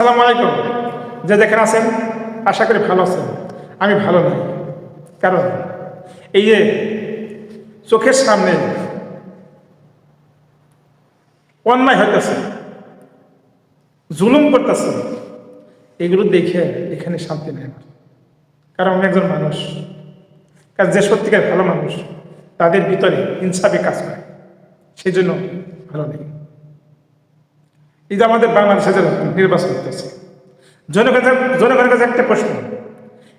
আসসালামু আলাইকুম। যে যেখানে আছেন আশা করি ভালো আছেন। আমি ভালো নাই, কারণ এই যে চোখের সামনে অন্যায় হইতেছে, জুলুম করতেছে, এগুলো দেখে এখানে শান্তি নেই আমার। কারণ আমি একজন মানুষ, কারণ যে সত্যিকার ভালো মানুষ তাদের ভিতরে ইনসাফি কাজ করে, সেই জন্য ভালো নেই। এই যে আমাদের বাংলাদেশে যে নির্বাচন হতেছে, জনগণের কাছে একটা প্রশ্ন,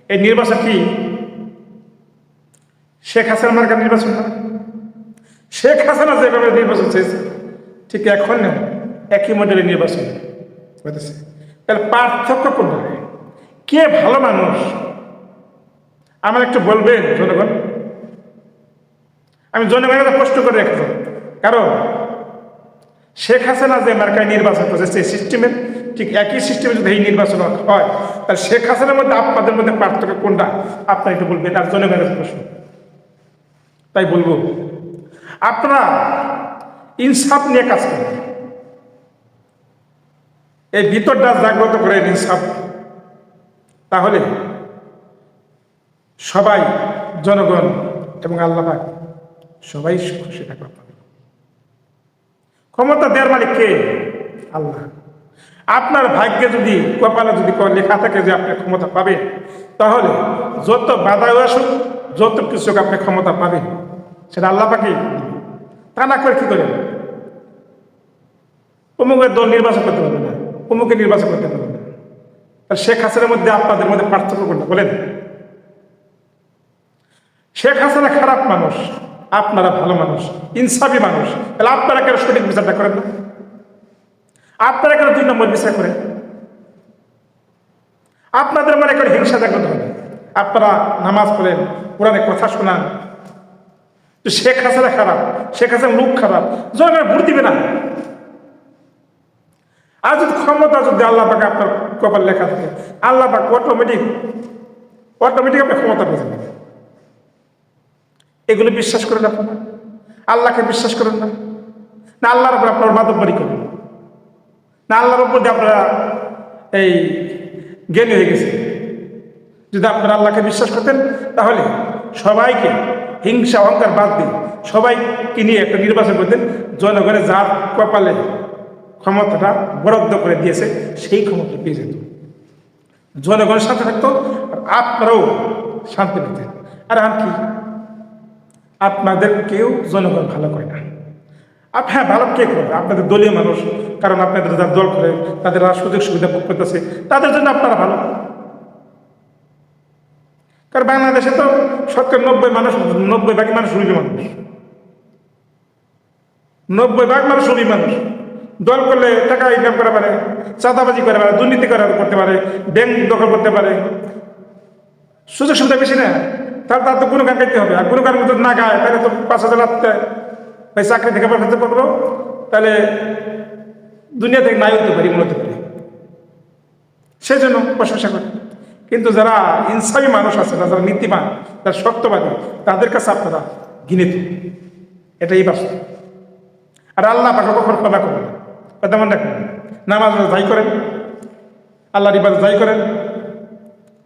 এই নির্বাচন কি শেখ হাসিনা মার্কার নির্বাচন না? শেখ হাসিনা যেভাবে নির্বাচন চেয়েছে ঠিক এখন না, একই মডেলের নির্বাচন হইতেছে। তাহলে পার্থক্য কোনটা? কে ভালো মানুষ আমার একটু বলবেন জনগণ? আমি জনগণের কাছে প্রশ্ন করে রাখবো, কারণ শেখ হাসিনা যে মার্কায় নির্বাচন করেছে সেই সিস্টেমের ঠিক একই সিস্টেমে যদি এই নির্বাচন হয়, তাহলে শেখ হাসিনার মধ্যে আপনাদের মধ্যে পার্থক্য কোনটা আপনারা একটু বলবেন। আর জনগণের প্রশ্ন তাই বলবো, আপনারা ইনসাফ নিয়ে কাজ করেন, এই ভিতরটা জাগ্রত করে ইনসাফ, তাহলে সবাই জনগণ এবং আল্লাহ পাক সবাই খুশি থাকবে। ক্ষমতা দেওয়ার মালিক কে? আল্লাহ। আপনার ভাগ্যে যদি কপালে যদি লেখা থাকে যে আপনি ক্ষমতা পাবেন, তাহলে যত বাধা আসুক, যত কিছু আপনি ক্ষমতা পাবেন, সেটা আল্লাহ পাকেই। তা না করে কি করেন? অমুকের দল নির্বাচন করতে পারবে না, অমুকে নির্বাচন করতে পারবে না। শেখ হাসিনার মধ্যে আপনাদের মধ্যে পার্থক্য করতে বলেন? শেখ হাসিনা খারাপ মানুষ, আপনারা ভালো মানুষ, ইনসাফি মানুষ, তাহলে আপনারা কেন সঠিক বিচারটা করেন না? আপনারা কেন 2 নম্বর বিচার করেন? আপনাদের মনে করে হিংসা জাগ্রত হবে, আপনারা নামাজ পড়েন, কোরআনে কথা শোনান, তো শেখ হাসিনা খারাপ, শেখ হাসিনা লোক খারাপ, জনগণ ভোট দিবে না। আর যদি ক্ষমতা যদি আল্লাহ পাকে আপনার কপাল লেখা থাকে, আল্লাহ পাক অটোমেটিক আপনার ক্ষমতা পেয়ে যাবে। এগুলো বিশ্বাস করেন আপনারা? আল্লাহকে বিশ্বাস করেন না? না আল্লাহর উপর আপনার মাদকবাড়ি করেন? না আল্লাহর উপর দিয়ে আপনারা এই জ্ঞানী হয়ে গেছে? যদি আপনারা আল্লাহকে বিশ্বাস করতেন, তাহলে সবাইকে হিংসা অহংকার বাদ দিয়ে সবাইকে নিয়ে একটা নির্বাচন করতেন। জনগণের যার কপালে ক্ষমতাটা বরাদ্দ করে দিয়েছে সেই ক্ষমতা পেয়ে যেত, জনগণের সাথে থাকতো, আপনারাও শান্তি পেতেন। আর কি, আপনাদের কেউ জনগণ ভালো করে না। হ্যাঁ, ভালো কে করে? আপনাদের দলীয় মানুষ, কারণ আপনাদের যারা দল করে তাদের সুযোগ সুবিধা ভোগ করতেছে, তাদের জন্য আপনারা ভালো। কারণ বাংলাদেশে তো 90 ভাগ মানুষ রুবি মানুষ, 90 ভাগ মানুষ রুবি মানুষ। দল করলে টাকা ইনকাম করা পারে, চাঁদাবাজি করে পারে, দুর্নীতি করতে পারে, ব্যাংক দখল করতে পারে, সুযোগ সুবিধা বেশি না। তাহলে তার তো কোনো গান গাইতে হবে, আর কোনো গান যদি না গায় তাহলে তো 5,000 লাগতে ভাই চাকরি থেকে পাঠাতে পারবো, তাহলে দুনিয়া থেকে নাই হতে পারি, মনে হতে পারি। সেই জন্য প্রশংসা করে। কিন্তু যারা ইনসাফি মানুষ আছে, যারা নীতিমান, যারা সত্যবাদী, তাদের কাছে আপনারা ঘৃণিত, এটাই বাস্তব। আর আল্লাহ পাকে কখনো ক্ষমা করবেন না, তেমন রাখবেন। নামাজ যাই করেন, আল্লাহর ইবাদত যাই করেন,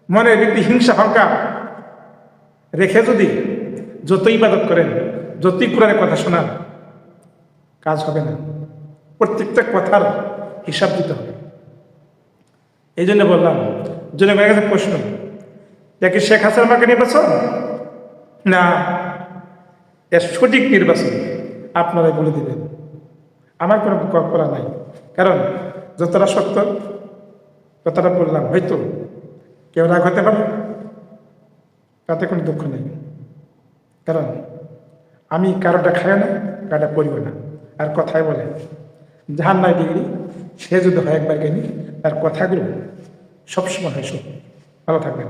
মনে ব্যক্তি হিংসা অহংকার রেখে যদি যতই ইবাদত করেন, যতই কোরআনের কথা শোনান, কাজ হবে না। প্রত্যেকটা কথার হিসাব দিতে হবে। এই জন্য বললাম, জনগণের কাছে প্রশ্ন, দেখি শেখ হাসিনা মার্কা নির্বাচন না এর সঠিক নির্বাচন আপনারাই বলে দিবেন। আমার কোনো করা নাই, কারণ যতটা সত্য ততটা বললাম। হয়তো কেউ রাগ হতে পারে, তাতে কোনো দুঃখ নেই, কারণ আমি কারোটা খাই না, কারোটা পড়িব না। আর কথায় বলে যাহার নাই ডিগ্রি সে যদি হয় একবার জ্ঞানী, তার কথাগুলো সবসময় হয় সত্য। ভালো থাকবেন।